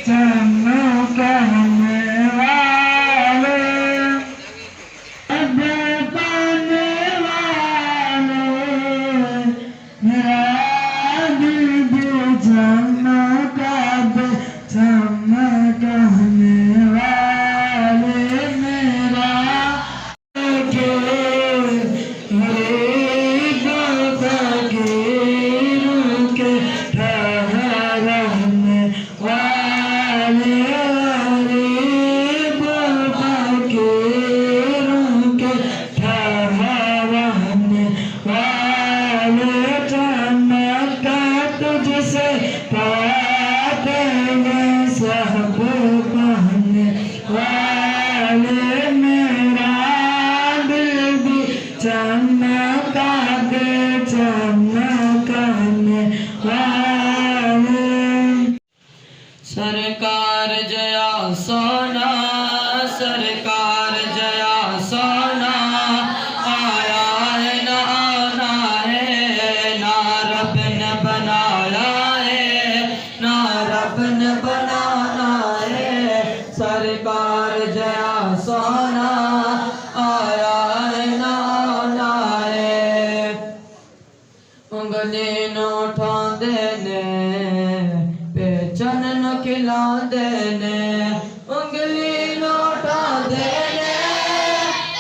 چمکنے والے سرکار جیا سونا سرکار جیا سونا آیا ہے نہ آنا ہے نہ رب نے بنایا ہے نہ رب نے بنانا ہے سرکار جیا سونا آیا ہے نہ آنا ہے انگلی نو اٹھا دینے چنن کھلا دینے انگلی لوٹا دینے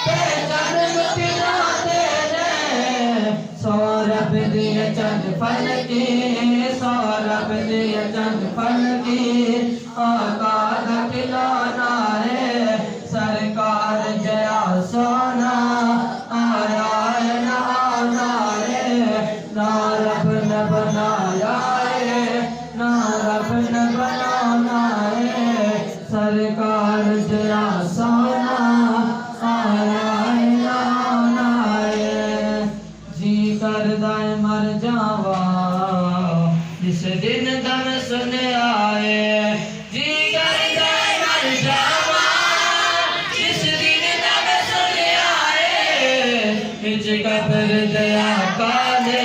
چنن کھلا دینے سورب دیے چند پھل کی سورب دیے چند پھل کی آقا کا کھلانا ہے سرکار جیا سونا آیا ہے نہ آنا ہے نہ رب نے بنایا ہے نہ رب نے بنانا ہے سرکار جیا سونا آیا ہے نہ آنا ہے جی کردہ مر جاوا جس دن دم سنے آئے جی کردہ مر جاوا جس دن دم سنے آئے ہج قبر دیا کانے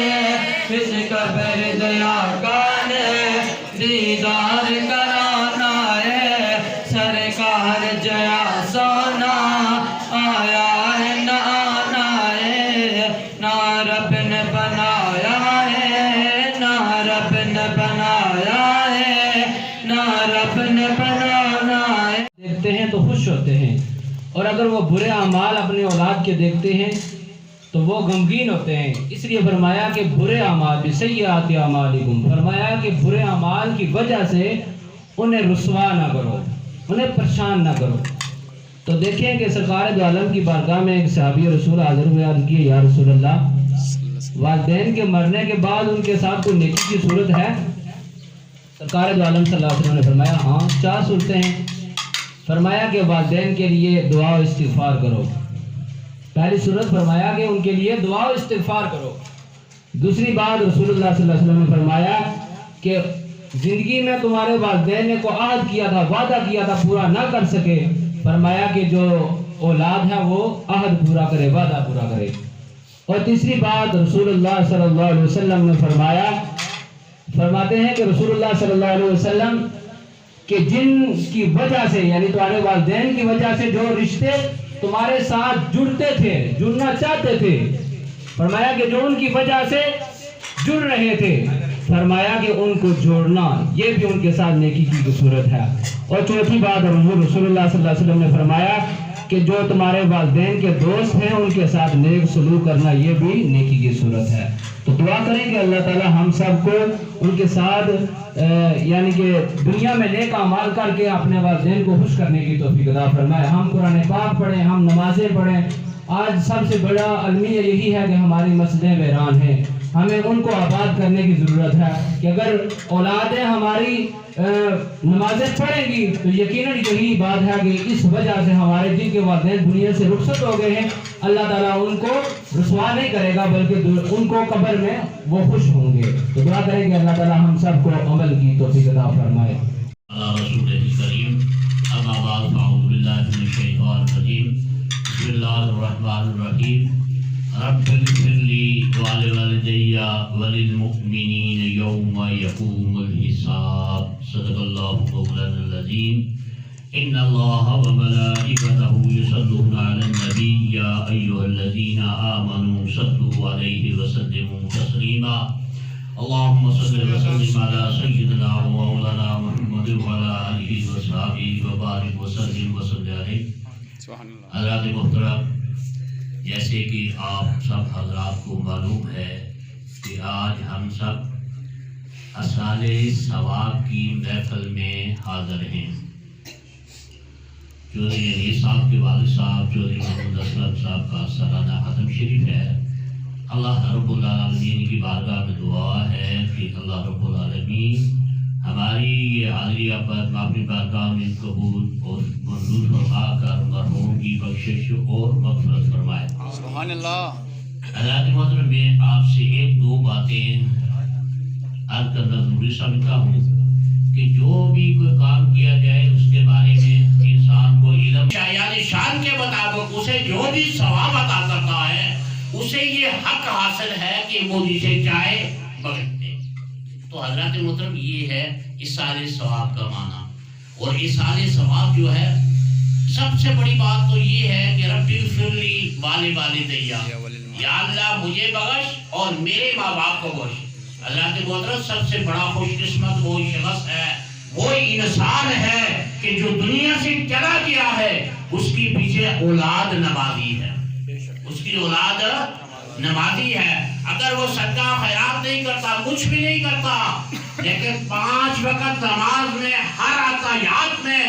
ہج قبر دیا کانے دیدار کرانا ہے سرکار جیا سونا آیا ہے نہ آنا ہے نہ رب نے بنایا ہے نہ رب نے بنایا ہے نہ رب نے بنانا ہے دیکھتے ہیں تو خوش ہوتے ہیں اور اگر وہ برے اعمال اپنی اولاد کے دیکھتے ہیں تو وہ غمگین ہوتے ہیں اس لیے فرمایا کہ برے اعمال بسیئات اعمالکم فرمایا کہ برے اعمال کی وجہ سے انہیں رسوا نہ کرو انہیں پریشان نہ کرو تو دیکھیں کہ سرکار دو عالم کی بارگاہ میں ایک صحابی رسول حاضر ہوئے عرض کیے یا رسول اللہ والدین کے مرنے کے بعد ان کے ساتھ کوئی نیکی کی صورت ہے سرکار دو عالم صلی اللہ علیہ وسلم نے فرمایا ہاں 4 صورتیں ہیں فرمایا کہ والدین کے لیے دعا و استغفار کرو پہلی صورت فرمایا کہ ان کے لیے دعا و استغفار کرو دوسری بات رسول اللہ صلی اللہ علیہ وسلم نے فرمایا کہ زندگی میں تمہارے والدین نے کو عہد کیا تھا وعدہ کیا تھا پورا نہ کر سکے فرمایا کہ جو اولاد ہے وہ عہد پورا کرے وعدہ پورا کرے اور تیسری بات رسول اللہ صلی اللہ علیہ وسلم نے فرماتے ہیں کہ رسول اللہ صلی اللہ علیہ وسلم کہ جن کی وجہ سے یعنی تمہارے والدین کی وجہ سے جو رشتے تمہارے ساتھ جڑتے تھے جڑنا چاہتے تھے فرمایا کہ جو ان کی وجہ سے جڑ رہے تھے فرمایا کہ ان کو جوڑنا یہ بھی ان کے ساتھ نیکی کی صورت ہے اور چوتھی بات حضور رسول اللہ صلی اللہ علیہ وسلم نے فرمایا کہ جو تمہارے والدین کے دوست ہیں ان کے ساتھ نیک سلوک کرنا یہ بھی نیکی کی صورت ہے تو دعا کریں کہ اللہ تعالی ہم سب کو ان کے ساتھ یعنی کہ دنیا میں نیک اعمال کر کے اپنے والدین کو خوش کرنے کی توفیق عطا فرمائے ہم قرآن پاک پڑھیں ہم نمازیں پڑھیں آج سب سے بڑا المیہ یہی ہے کہ ہماری مسجدیں ویران ہیں ہمیں ان کو آباد کرنے کی ضرورت ہے کہ اگر اولادیں ہماری نمازیں پڑھیں گی تو یقیناً یہی بات ہے کہ اس وجہ سے ہمارے جن کے والدین دنیا سے رخصت ہو گئے ہیں اللہ تعالیٰ ان کو رسوا نہیں کرے گا بلکہ ان کو قبر میں وہ خوش ہوں گے تو دعا کریں کہ اللہ تعالیٰ ہم سب کو عمل کی توفیق عطا فرمائے رسول کریم اما بعد فاعوذ باللہ من الشیطان الرجیم بسم اللہ الرحمن الرحیم رب اغفر لی ولوالدی وللمؤمنین یوم یقوم الحساب صدق اللہ مولانا الرجيم إن الله وملائكته يصلون على النبي يا أيها الذين آمنوا صلوا عليه وسلموا تسليما اللهم صل وسلم على سيدنا ومولانا محمد وعلى آله وصحبه وبارك وسلم وصل عليه حضرات محترم، جیسے کہ آپ سب حضرات کو معلوم ہے کہ آج ہم سب اصال ثواب کی محفل میں حاضر ہیں۔ چودھری علی صاحب کے والد صاحب چودھری محمد اسلم صاحب کا سالانہ ختم شریف ہے۔ اللہ رب العالمین کی بارگاہ میں دعا ہے کہ اللہ رب العالمین ہماری یہ حاضریہ پر اپنی بارگاہ میں قبول اور منظور فرما کر مرحوم کی بخشش اور مغفرت فرمائے۔ سبحان اللہ۔ حضرات محترم، میں آپ سے ایک دو باتیں عرض کرنا ضروری سمجھتا ہوں کہ جو بھی کوئی کام کیا جائے اس کے بارے میں انسان کو علم یعنی شان کے مطابق اسے جو بھی ثواب عطا کرتا ہے اسے یہ حق حاصل ہے کہ وہ جسے چاہے بخش دے۔ تو حضرات محترم، یہ ہے اصال ثواب کا معنی۔ اور اصال ثواب جو ہے سب سے بڑی بات تو یہ ہے کہ رب اغفر لی والدیا، یا اللہ مجھے بخش اور میرے ماں باپ کو بخش۔ حضرات محترم، سب سے بڑا خوش قسمت وہ شخص ہے، وہ انسان ہے کہ جو دنیا سے چلا گیا ہے اس کی پیچھے اولاد نمازی ہے، اس کی اولاد نمازی ہے۔ اگر وہ صدقہ خیرات نہیں کرتا، کچھ بھی نہیں کرتا، لیکن 5 وقت نماز میں ہر عطیات میں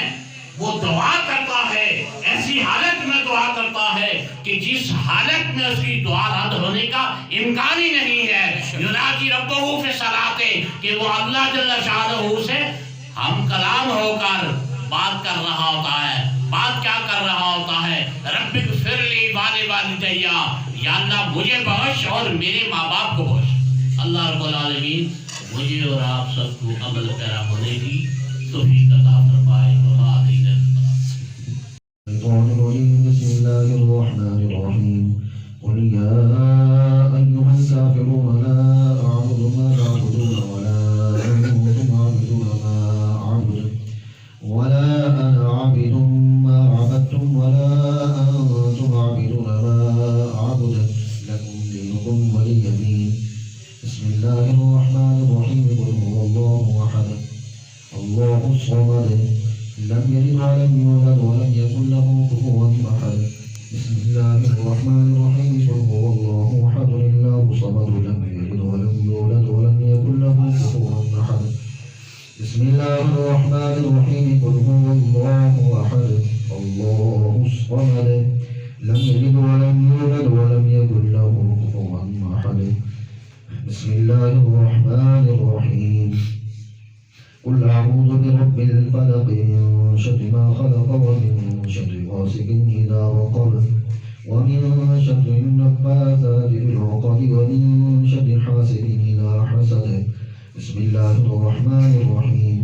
وہ دعا کرتا ہے، ایسی حالت میں دعا کرتا ہے کہ جس حالت میں اس کی دعا رد ہونے کا امکان ہی نہیں ہے۔ یناجی ربہ فی صلاۃ، کہ وہ اللہ جل شانہ سے ہم کلام ہو کر بات کر رہا ہوتا ہے۔ بات کیا کر رہا ہوتا ہے؟ رب اغفر لی والدیا، یا اللہ مجھے بخش اور میرے ماں باپ کو بخش۔ اللہ رب العالمین مجھے اور آپ سب کو عمل پیرا ہونے کی توفیق عطا فرمائے۔ بسم الله الرحمن الرحيم قل يا أيها الكافرون لا أعبد ما تعبدون ولا أنتم عابدون ما أعبد ولا أنا عابد ما عبدتم ولا أنتم عابدون ما أعبد لكم دينكم ولي دين بسم الله الرحمن الرحيم قل هو الله أحد الله الصمد لم يلد ولم يولد ولم يكن له كفوا أحد بسم الله الرحمن الرحيم قل هو الله أحد الله الصمد لم يلد ولم يولد ولم يكن له كفوا أحد بسم الله الرحمن الرحيم قل هو الله أحد الله الصمد لم يلد ولم يولد ولم يكن له كفوا أحد بسم الله الرحمن الرحيم قل أعوذ برب الفلق من شر ما خلق ومن شر غاسق إذا وقب ومن شر النفاثات في العقد ومن شر حاسد إذا حسد بسم الله الرحمن الرحيم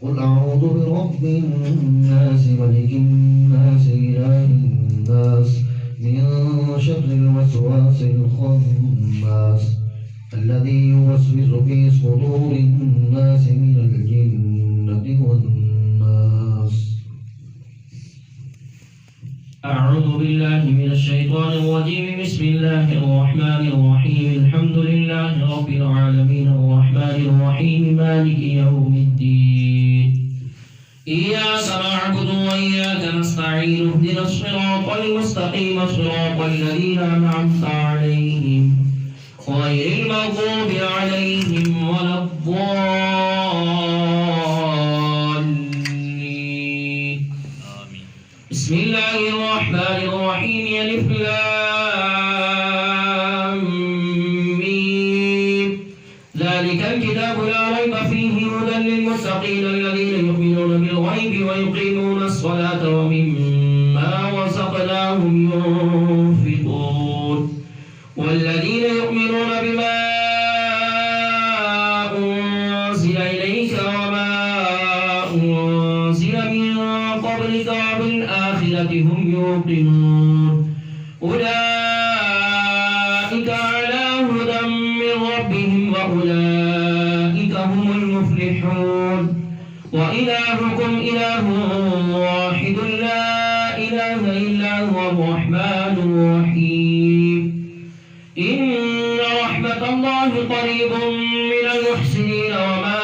قل أعوذ برب الناس ملك الناس إله الناس من شر الوسواس الخناس الذي يوسوس في صدور الناس من الجنة والناس أعوذ بالله من الشيطان الرجيم بسم الله الرحمن الرحيم الحمد لله رب العالمين الرحمن الرحيم مالك يوم الدين إياك نعبد وإياك نستعين اهدنا الصراط المستقيم صراط الذين أنعمت عليهم غير المغضوب عليهم ولا الضالين بسم الله الرحمن الرحيم ألف لام ميم ذلك الكتاب لا ريب فيه هدى للمتقين الذين يؤمنون بالغيب ويقيمون الصلاة ومما رزقناهم ينفقون والذين يؤمنون بما أنزل إليك وما أنزل من قبلك وبالآخرة هم يوقنون أولئك على هدى من ربهم وأولئك هم المفلحون وإلهكم إله واحد لا إله إلا هو الرحمن الرحيم إن رحمة الله قريب من المحسنين وما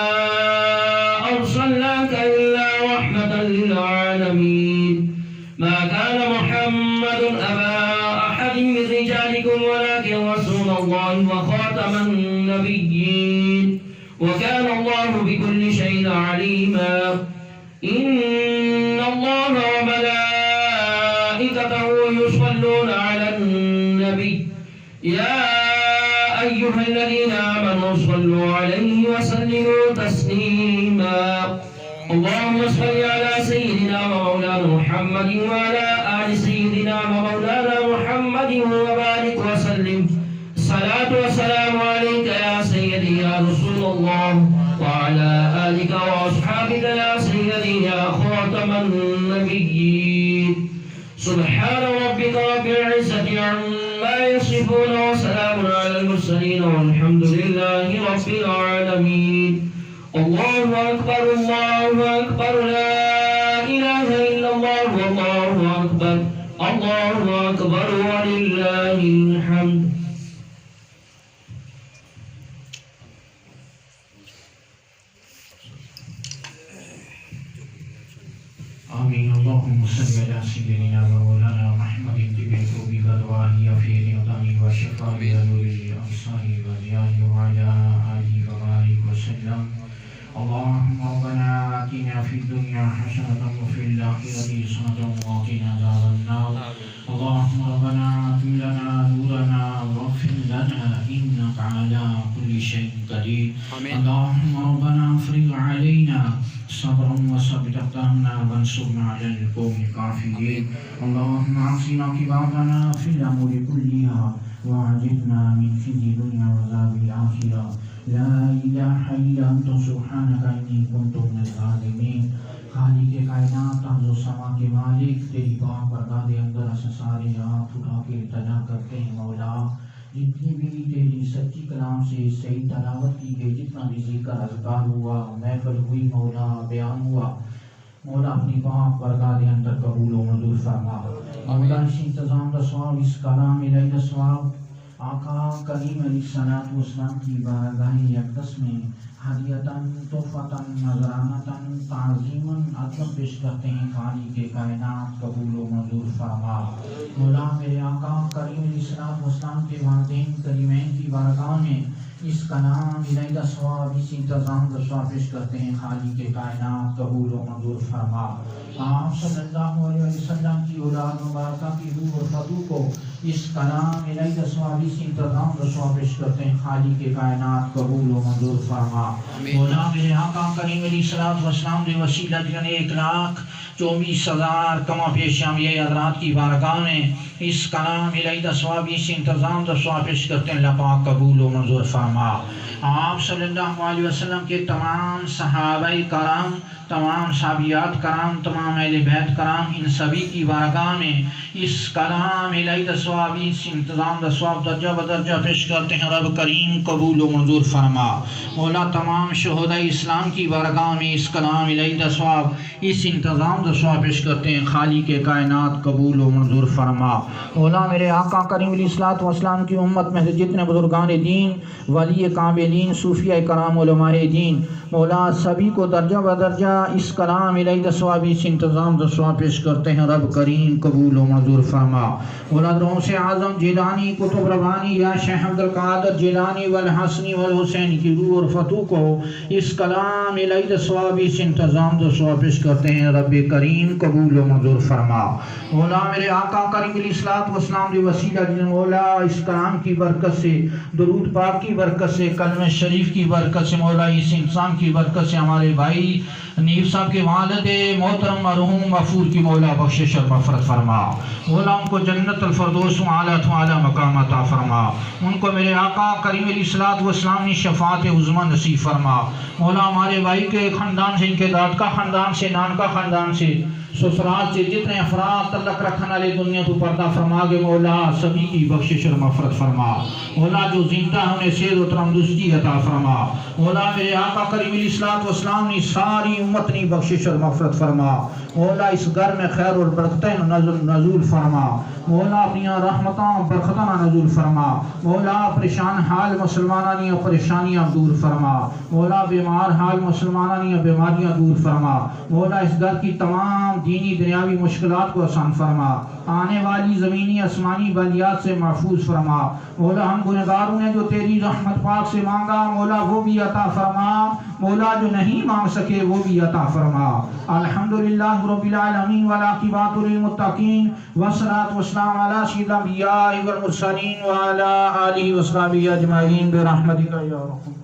أرسلناك إلا رحمة للعالمين ما كان محمد أبا أحد من رجالكم ولكن رسول الله وخاتم النبيين وكان الله بكل شيء عليما إن الله وملائكته يصلون على النبي يا أيها الذين آمنوا صلوا عليه وسلموا تسليما اللهم صل على سيدنا ومولانا محمد وعلى آل سيدنا ومولانا محمد وبارك وسلم الصلاة والسلام عليك يا سيدي يا رسول الله وعلى آلك وأصحابك يا سيدي يا خاتم النبيين سبحان ربك رب العزة عما يصفون وسلام على المرسلين والحمد لله رب العالمين الله أكبر الله أكبر لا إله إلا الله والله أكبر الله أكبر ولله الحمد آمين اللهم صل على سيدنا ومولانا محمد بقلوب بدواه في رضاه وشفاء نور الأبصار والرياض وعلى آله وبارك وسلم اللهم ربنا آتنا في الدنيا حسنة وفي الآخرة حسنة وقنا عذاب النار اللهم ربنا آتم لنا نورنا واغفر لنا إنك على كل شيء قدير اللهم ربنا افرغ علينا صبرا وثبت أقدامنا وانصرنا على القوم الكافرين اللهم أحسن عاقبتنا في الأمور كلها وأجرنا من خزي الدنيا وعذاب الآخرة لا إله إلا أنت سبحانك إني كنت من الظالمين خالق کائنات ارض و سما کے مالک تیری پاک برگاہ دے اندر اسے سارے ہاتھ اٹھا کے التجا کرتے ہیں مولا جتنی بھی تیری سچی کلام سے صحیح تلاوت کی گئی جتنا بھی ذکر اذکار ہوا محفل ہوئی مولا بیان ہوا مولا اپنی پاک برگاہ دے اندر قبول و منظور فرما مولا اس انتظام دا ثواب اس کلام الہی دا ثواب آقا کریم علیہ الصلوۃ والسلام کی بارگاہ اقدس میں ہدیتاً تحفتاً نذرانتاً تعظیماً عطر پیش کرتے ہیں خالق کائنات قبول و منظور فرما مولا میرے آقا کریم علیہ الصلوۃ والسلام کے والدین کریمین کی بارگاہ میں اس کا نام الہی دا ثواب اس انتظام دا ثواب پیش کرتے ہیں خالق کائنات قبول و منظور فرما آپ صلی اللہ علیہ وسلم کی اولاد مبارکہ کی روح اور فتو کو اس کلام الہی دا ثواب اس انتظام دا ثواب پیش کرتے ہیں خالق کائنات قبول و منظور فرما مولا میرے آقا کریم علیہ الصلوۃ والسلام دے وسیلہ جن 1,24,000 کما پیشیاں یہ حضرات کی بارگاہ میں اس کلام الہی دا ثواب اس انتظام دا ثواب پیش کرتے ہیں اللہ پاک قبول و منظور فرما آپ صلی اللہ علیہ وسلم کے تمام صحابہ کرام تمام صحابیات کرام تمام اہل بیت کرام ان سبھی کی بارگاہ میں اس کلام الہی دا ثواب اس انتظام دا ثواب درجہ بدرجہ پیش کرتے ہیں رب کریم قبول و منظور فرما مولا تمام شہداء اسلام کی بارگاہ میں اس کلام الہی دا ثواب اس انتظام دا ثواب پیش کرتے ہیں خالق کائنات قبول و منظور فرما مولا میرے آقا کریم علیہ الصلوۃ والسلام کی امت میں سے جتنے بزرگان دین ولی کاملین صوفیاء کرام علماء دین مولا سبھی کو درجہ بدرجہ اس کلام الہی دا ثواب اس انتظام دا ثواب پیش کرتے ہیں رب کریم قبول و منظور فرما مولا غوث اعظم جیلانی قطب ربانی یا شیخ عبد القادر جیلانی والحسنی والحسین کی روح اور فتو کو اس کلام الہی دا ثواب اس انتظام دا ثواب پیش کرتے ہیں رب کریم قبول و منظور فرما مولا میرے آقا کریم علیہ الصلوۃ والسلام دے وسیلہ جن مولا اس کلام کی برکت سے درود پاک کی برکت سے کلمہ شریف کی برکت سے مولا اس انسان کی برکت سے ہمارے بھائی نیف صاحب کے والد محترم مرحوم غفور کی مولا بخشش اور مغفرت فرما مولا ان کو جنت الفردوس اعلیٰ مقام عطا فرما ان کو میرے آقا کریم علیہ الصلوۃ والسلام نے شفاعت عظمی نصیب فرما مولا ہمارے بھائی کے خاندان سے ان کے داد کا خاندان سے نان کا خاندان سے سسرال سے جتنے افراد تعلق رکھنے والے دنیا کو پردہ فرما گے مولا سبھی کی بخشش اور مغفرت فرما مولا جو زندہ ہیں انہیں صحت و تندرستی عطا فرما مولا میرے آقا کریم علیہ الصلوۃ والسلام نے ساری امتنی بخشش اور مغفرت فرما مولا اس گھر میں خیر اور برکتیں نزول فرما مولا اپنی رحمتاں برکتاں نزول فرما مولا پریشان حال مسلمانانی پریشانیاں دور فرما مولا بیمار حال مسلمانانی بیماریاں دور فرما مولا اس گھر کی تمام دینی دنیاوی مشکلات کو آسان فرما آنے والی زمینی آسمانی بلیات سے محفوظ فرما مولا ہم گنہگاروں نے جو تیری رحمت پاک سے مانگا مولا وہ بھی عطا فرما مولا جو نہیں مانگ سکے وہ بھی عطا فرما الحمدللہ رب العالمین والعاقبۃ للمتقین والصلاۃ والسلام علی سید الانبیاء والمرسلین وعلی آلہ وصحبہ اجمعین برحمتک یا ارحم